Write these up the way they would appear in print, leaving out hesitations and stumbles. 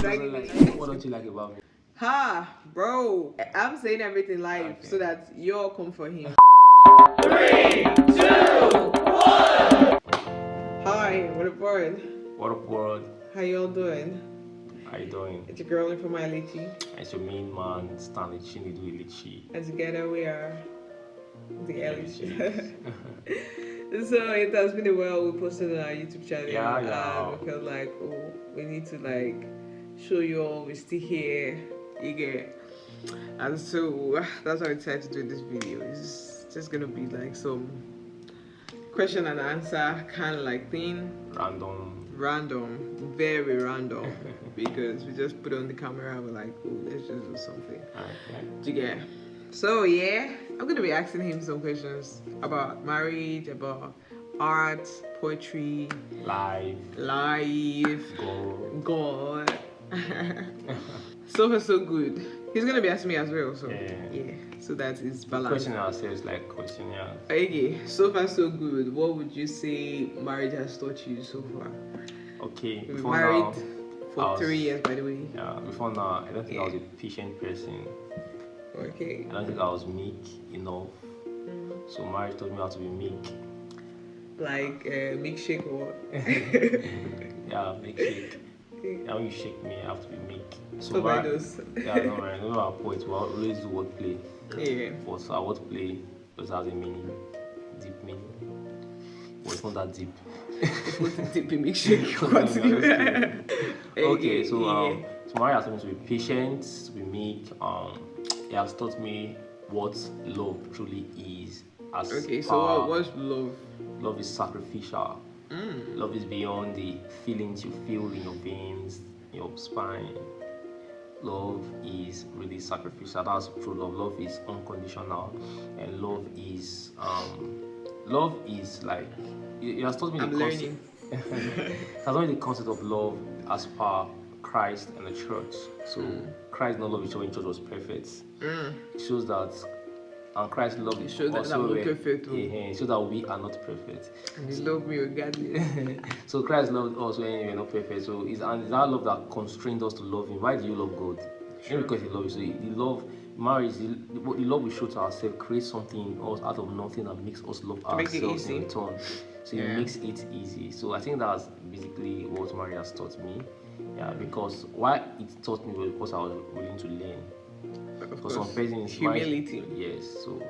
What don't you like about me? Ha, bro. I'm saying everything live so that you all come for him. 3, 2, 1. Hi, what up, world? What up, world? How y'all doing? How you doing? It's your girl from Elechis. It's your main man, Stanley Chinidu Elechis. And together we are the Elechis. So it has been a while. We posted on our YouTube channel. Yeah. We felt like, oh, we need to like show you all we're still here. You get. And so that's why I decided to do this video. It's just gonna be like some question and answer kind of like thing. Random, very random. Because we just put it on the camera and we're like, oh, let's just do something. Do you get? So yeah, I'm gonna be asking him some questions about marriage, about art, poetry, life, God. So far so good. He's gonna be asking me as well, so yeah. So that is balanced. Questioning ourselves like questionnaires. Okay, so far so good. What would you say marriage has taught you so far? Okay, We've before married now, for 3 years, by the way. Yeah, before now, I don't think I was a patient person. Okay. I don't think I was meek enough. So marriage taught me how to be meek. Like milkshake or what? Yeah, milkshake. Yeah, when you shake me, I have to be meek. So those. Yeah, no, right. No, our poets will always do wordplay. Yeah. But our wordplay just has a meaning, deep meaning. But it's not that deep. It's not deep in milkshake. Okay, so marriage has taught me to be patient, to be meek. It has taught me what love truly is. So what's love? Love is sacrificial. Love is beyond the feelings you feel in your veins, your spine. Love is really sacrificial. That's true love. Love is unconditional, and love is like it has taught me the concept. It has taught me the concept of love as per Christ and the church. So Christ not love each other in church was perfect. It shows that. And Christ loved it shows that I'm not perfect. It shows that we are not perfect. And He loved me regardless. So Christ loved us when we are not perfect. So it's that love that constrained us to love Him. Why do you love God? Sure. Not because He loves you. So the love, marriage, the love we show to ourselves creates something in us out of nothing that makes us love ourselves in return. So it makes it easy. So I think that's basically what marriage has taught me. Yeah, because why it taught me was because I was willing to learn. For some persons, humility. Yes, so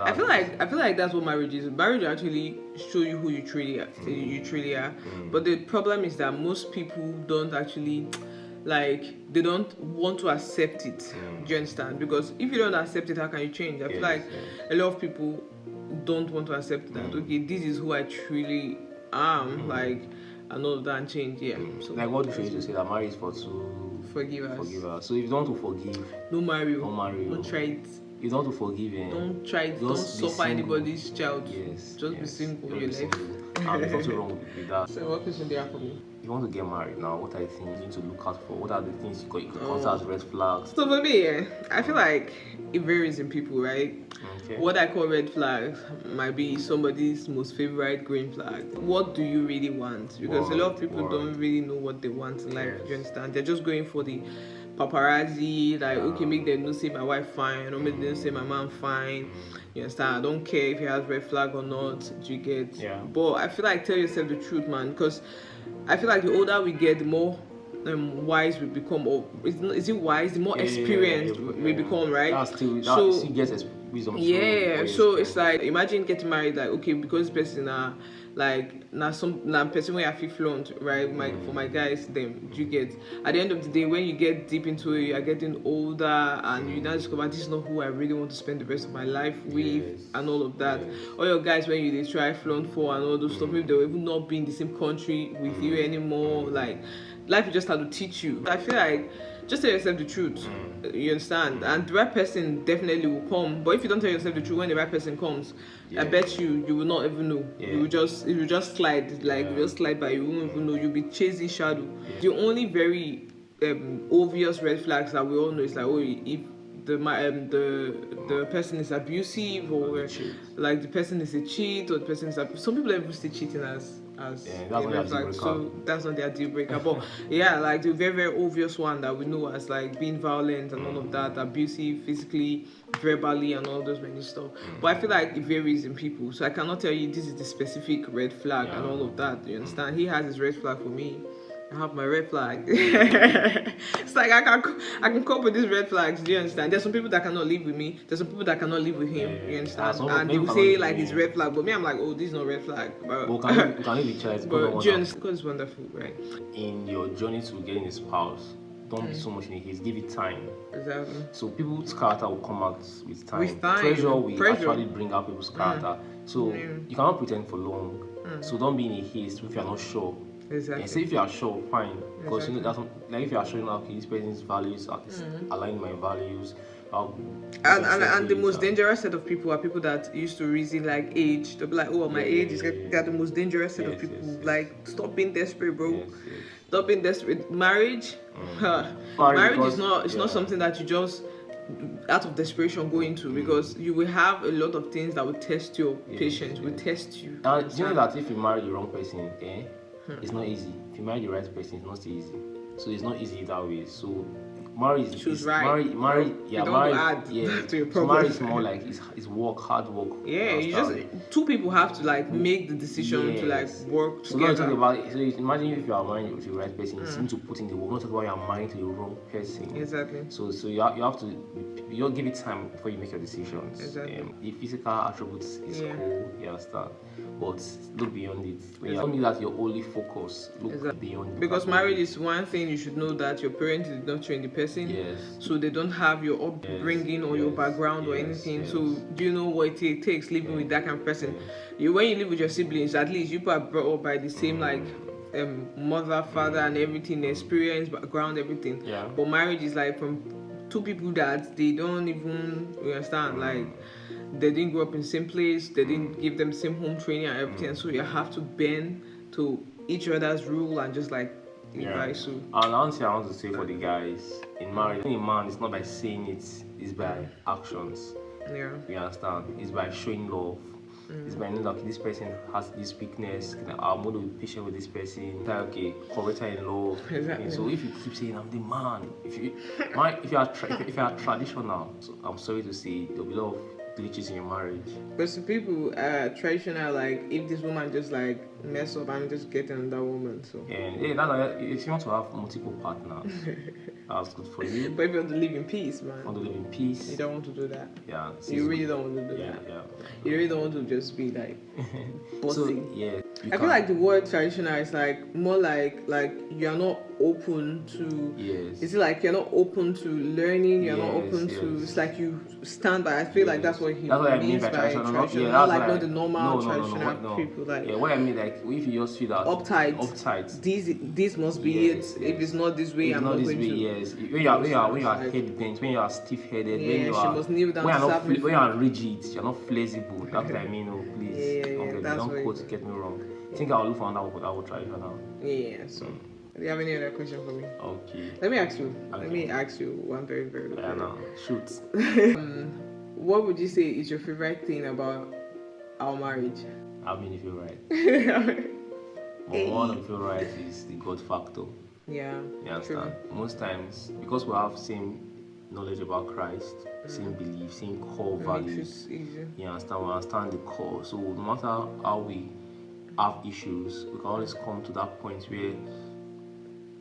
I feel like that's what marriage is. Marriage actually show you who you truly are. But the problem is that most people don't actually they don't want to accept it. Do you understand? Because if you don't accept it, how can you change? I feel like a lot of people don't want to accept that. Okay, this is who I truly am. And all of that and change. Yeah. So like what do you to say that marriage is for to forgive us. So if you don't want to forgive, don't marry. Don't try it. You don't want to forgive. Don't try it. Don't suffer anybody's child. Yes. Just be simple in your life. And there's nothing wrong with that. So what question do you have for me? You want to get married now, what are the things you need to look out for? What are the things you could consider as red flags? So for me, I feel like it varies in people, right? Okay. What I call red flags might be somebody's most favorite green flag. What do you really want? Because a lot of people don't really know what they want in life. You understand? They're just going for the paparazzi, okay, make them not say my wife fine, or make them say my man fine. You understand? I don't care if he has red flag or not. Do you get? Yeah. But I feel like tell yourself the truth, man, because I feel like the older we get, the more wise we become. Or is it wise? The more experienced we become, right? That still gets wisdom. Yeah. So it's like imagine getting married, okay, because this person now person where I feel fluent, right? For my guys, them you get at the end of the day when you get deep into it, you're getting older and you now discover this is not who I really want to spend the rest of my life with and all of that. All your guys when you try fluent for and all those stuff, maybe they'll even not be in the same country with you anymore. Like life just have to teach you. I feel like just tell yourself the truth. You understand? And the right person definitely will come. But if you don't tell yourself the truth when the right person comes, I bet you will not even know. You will just slide, you just slide by. You won't even know. You'll be chasing shadow. The only very obvious red flags that we all know is if the person is abusive or like the person is a cheat or the person is some people even see cheating as as that's a not red their flag. deal So that's not their deal breaker. But yeah, like the very, very obvious one that we know as like being violent and all of that, abusive, physically, verbally, and all those many stuff. But I feel like it varies in people. So I cannot tell you this is the specific red flag and all of that. You understand? He has his red flag for me. I have my red flag. It's like I can cope with these red flags. Do you understand? There's some people that cannot live with me. There's some people that cannot live with him. You understand? And they will say like it's red flag, but me I'm like, oh, this is not red flag. But we can live with each other. but do you understand? God is wonderful, right? In your journey to getting a spouse, don't be so much in a haste. Give it time. Exactly. So people's character will come out with time. With time. Pressure will Pressure. actually bring out people's character. So you cannot pretend for long. So don't be in a haste if you are not sure. Exactly. And say if you are sure, fine. Because you know that's like if you are showing that okay, this person's values are aligning my values. And the most dangerous set of people are people that used to reason like age. They'll be like, oh, my age is they're the most dangerous set of people. Like, stop being desperate, bro. Stop being desperate. Marriage, marriage is not something that you just out of desperation go into, because you will have a lot of things that will test your patience, will test you. Do you know that if you marry the wrong person, it's not easy. If you marry the right person, it's not easy. So it's not easy that way. So marriage is right. marriage to your problem. So marriage is more like it's work, hard work. Yeah, you just two people have to like make the decision to like work together. So not talking about it. So imagine if you are married with the right person, you need to put in the work. Not talking about you are married to the wrong person. Exactly. So you have to give it time before you make your decisions. Exactly. The physical attributes is cool, you understand, but look beyond it. When you tell me that your only focus, look beyond it. Because marriage is one thing. You should know that your parents did not train the person. Yes. So they don't have your upbringing or your background or anything. So do you know what it takes living with that kind of person? When you live with your siblings, at least you are brought up by the same like mother, father, and everything, experience, background, everything. Yeah. But marriage is like from two people that they don't even understand. Like they didn't grow up in the same place. They didn't give them the same home training and everything. So you have to bend to each other's rule and just like. So. And honestly, I want to say for the guys in marriage, being a man is not by saying it's by actions. Yeah. You understand? It's by showing love. It's by knowing that okay, this person has this weakness. I'm going to be patient with this person. Like, okay, correct her in love. Exactly. So if you keep saying I'm the man, if you are traditional, so I'm sorry to say there'll be a lot of glitches in your marriage. But some people traditional, like if this woman just like mess up, I'm just getting another woman. So and that's if you want to have multiple partners, that's good for you. But if you want to live in peace, man, want to live in peace, you don't want to do that. Yeah, you really don't want to do that. Yeah. You really don't want to just be like bossy. So I feel like the word traditional is like more like you're not open to. Yes. Is it like you're not open to learning? You're not open to. It's like you stand by. I feel like that's what he means by traditional. Not the normal traditional people. Like what I mean, like if you just feel that uptight. This must be it. If it's not this way, I'm not going to. Yes. When you are head bent, when you are stiff-headed, when you are must kneel down when you are rigid, you're not flexible. That's what I mean. Oh, please, don't quote, get me wrong. I think I'll look for another. I will try for now. Yeah. So, do you have any other question for me? Okay. Let me ask you one very, very good question. Shoot. What would you say is your favorite thing about our marriage? I mean, if you're right. But one of your right is the God factor. Yeah. You understand? True. Most times, because we have same knowledge about Christ, same belief, same core values. You understand? We understand the core. So no matter how we have issues, we can always come to that point where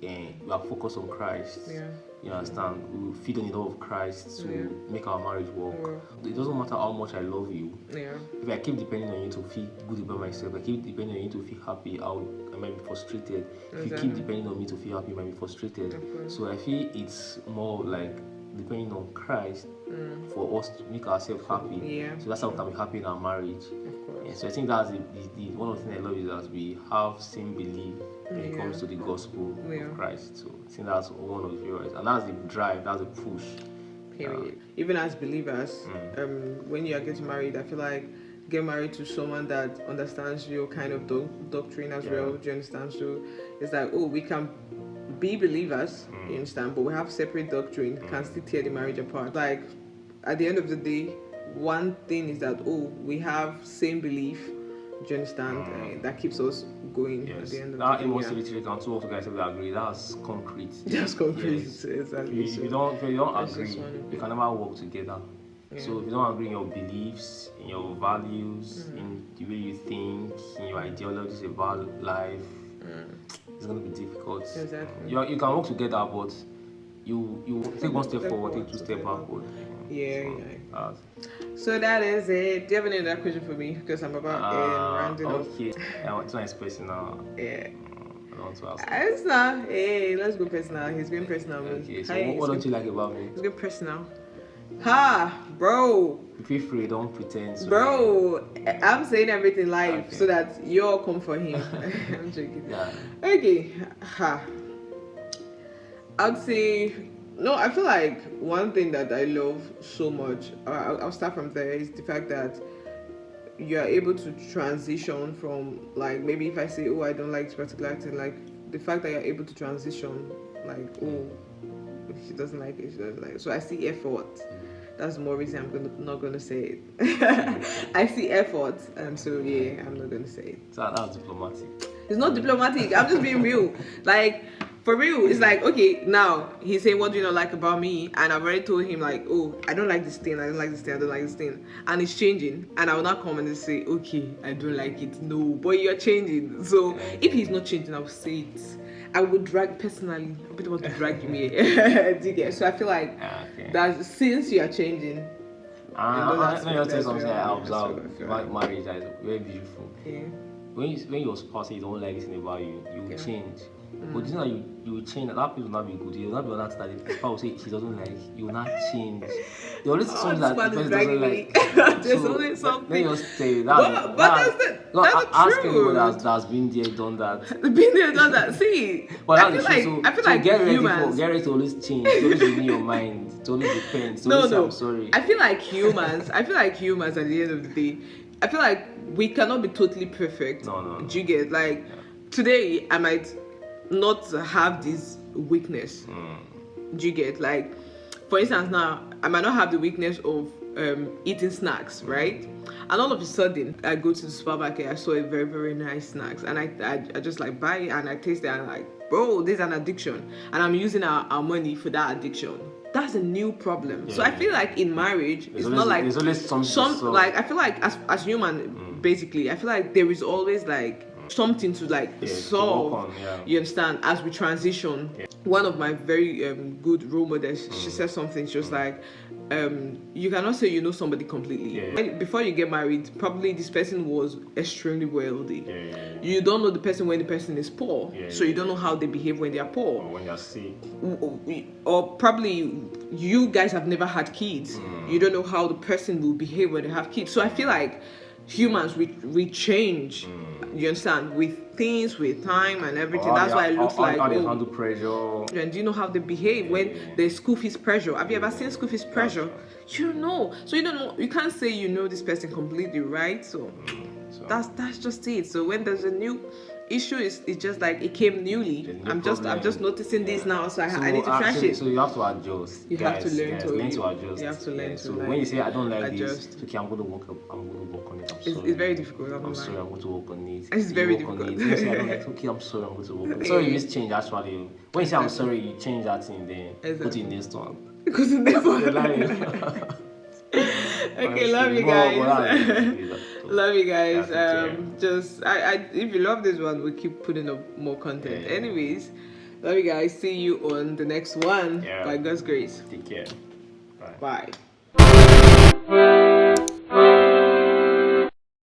we are focused on Christ. Yeah. You understand? We feed on the love of Christ to make our marriage work. It doesn't matter how much I love you. Yeah. If I keep depending on you to feel good about myself, I keep depending on you to feel happy, I might be frustrated. If you keep depending on me to feel happy, you might be frustrated. So I feel it's more like depending on Christ for us to make ourselves happy. Yeah. So that's how we can be happy in our marriage. Yeah, so I think that's the one of the things I love is that we have same belief when it comes to the gospel of Christ. So I think that's one of the favorites, and that's the drive, that's the push. Period. Even as believers, when you are getting married, I feel like get married to someone that understands your kind of doctrine as well. Do you understand? So it's like, we can be believers, you understand, but we have separate doctrine, can still tear the marriage apart. Like at the end of the day, one thing is that we have same belief, do you understand, that keeps us going at Yes, the end of that the emotion day. literally can two of you guys will agree. That's concrete. Just concrete. Yes. Exactly. If you don't That's agree, just one. you can never work together. So if you don't agree in your beliefs, in your values, in the way you think, in your ideologies about life, it's gonna be difficult. Exactly. You can work together, but you take one step forward, take two steps backward. Yeah, So, yeah. So that is it. Do you have any other question for me? Because I'm about rounding up. okay. It's not personal. Yeah. I don't want to ask. It's not. Hey, let's go personal. He's going personal. Okay, so Hey, what don't you like about me? He's going personal. Ha, bro. Feel free, don't pretend. So Bro, I'm saying everything live Okay. so that you all come for him. I'm joking. Yeah. Okay. Ha. I'd say no. I feel like one thing that I love so much. I'll start from there. Is the fact that you are able to transition from, like, maybe if I say, oh, I don't like this particular thing, like the fact that you're able to transition, like, oh, she doesn't like it, she doesn't like it. So I see effort. That's more reason I'm not gonna say it. I see effort, and so yeah, I'm not gonna say it. So that's diplomatic. It's not diplomatic. I'm just being real. Like, for real, it's like, okay, now he's saying, what do you not like about me? And I've already told him, like, oh, I don't like this thing, I don't like this thing, I don't like this thing. And it's changing. And I will not come and just say, okay, I don't like it. No, but you're changing. So if he's not changing, I will say it. I would drag personally. I don't want to drag him here. So I feel like that since you are changing, Let me just tell you something I that's what I observed feel about marriage that is very beautiful. yeah. When your spouse says you don't like anything about you, you will change. But you know you will change. That person will not be good. You will not be on that side. The spouse will say she doesn't like. You will not change. The only something that the person doesn't like. There's always something. Let me just say But that's ask true. anyone that's been there, done that. Been there, done that. See, But I that's feel the like truth. I feel So like get ready humans. to always change. To always renew your mind. To always repent. To always say, I'm sorry. I feel like humans. I feel like humans at the end of the day. I feel like we cannot be totally perfect. No. Do you get, like, today I might not have this weakness. Do you get, like, for instance, now I might not have the weakness of eating snacks, right? And all of a sudden I go to the supermarket, I saw a very, very nice snacks, and I just like buy it and I taste it and I'm like, bro, this is an addiction, and I'm using our money for that addiction. That's a new problem. So I feel like in marriage, it's not like there's always some like, I feel like as human, basically, I feel like there is always like something to like solve. To work on, You understand? As we transition, one of my very good role models, she said something. She was like, you cannot say you know somebody completely. Before you get married, probably this person was extremely wealthy. You don't know the person when the person is poor, so you don't know how they behave when they are poor, or when you're sick, or probably you guys have never had kids. You don't know how the person will behave when they have kids. So I feel like humans, we change. You understand? With things, with time and everything. That's why it looks like, how they handle pressure. and do you know how they behave when there's school fees pressure? Have you ever seen school fees pressure? You don't know. So you don't know. You can't say you know this person completely, right? So that's just it. So when there's a new issue, it's just like it came newly. I'm just noticing this now, so I need to trash it. So you have to adjust. You have to learn to adjust. You have to learn to So like when you say I don't like adjust. this, okay, I'm going to work on it. I'm sorry. It's very difficult. I'm sorry, I'm going to work on it. It's very You work on difficult. it. You say I don't like, okay, I'm sorry, I'm going to work on it. Sorry means change actually. When you say I'm sorry, you change that thing then put in next one. Because it never. Okay, love you guys. Love you guys. If you love this one, we keep putting up more content. Anyways, love you guys. See you on the next one. By God's grace. Take care. Bye.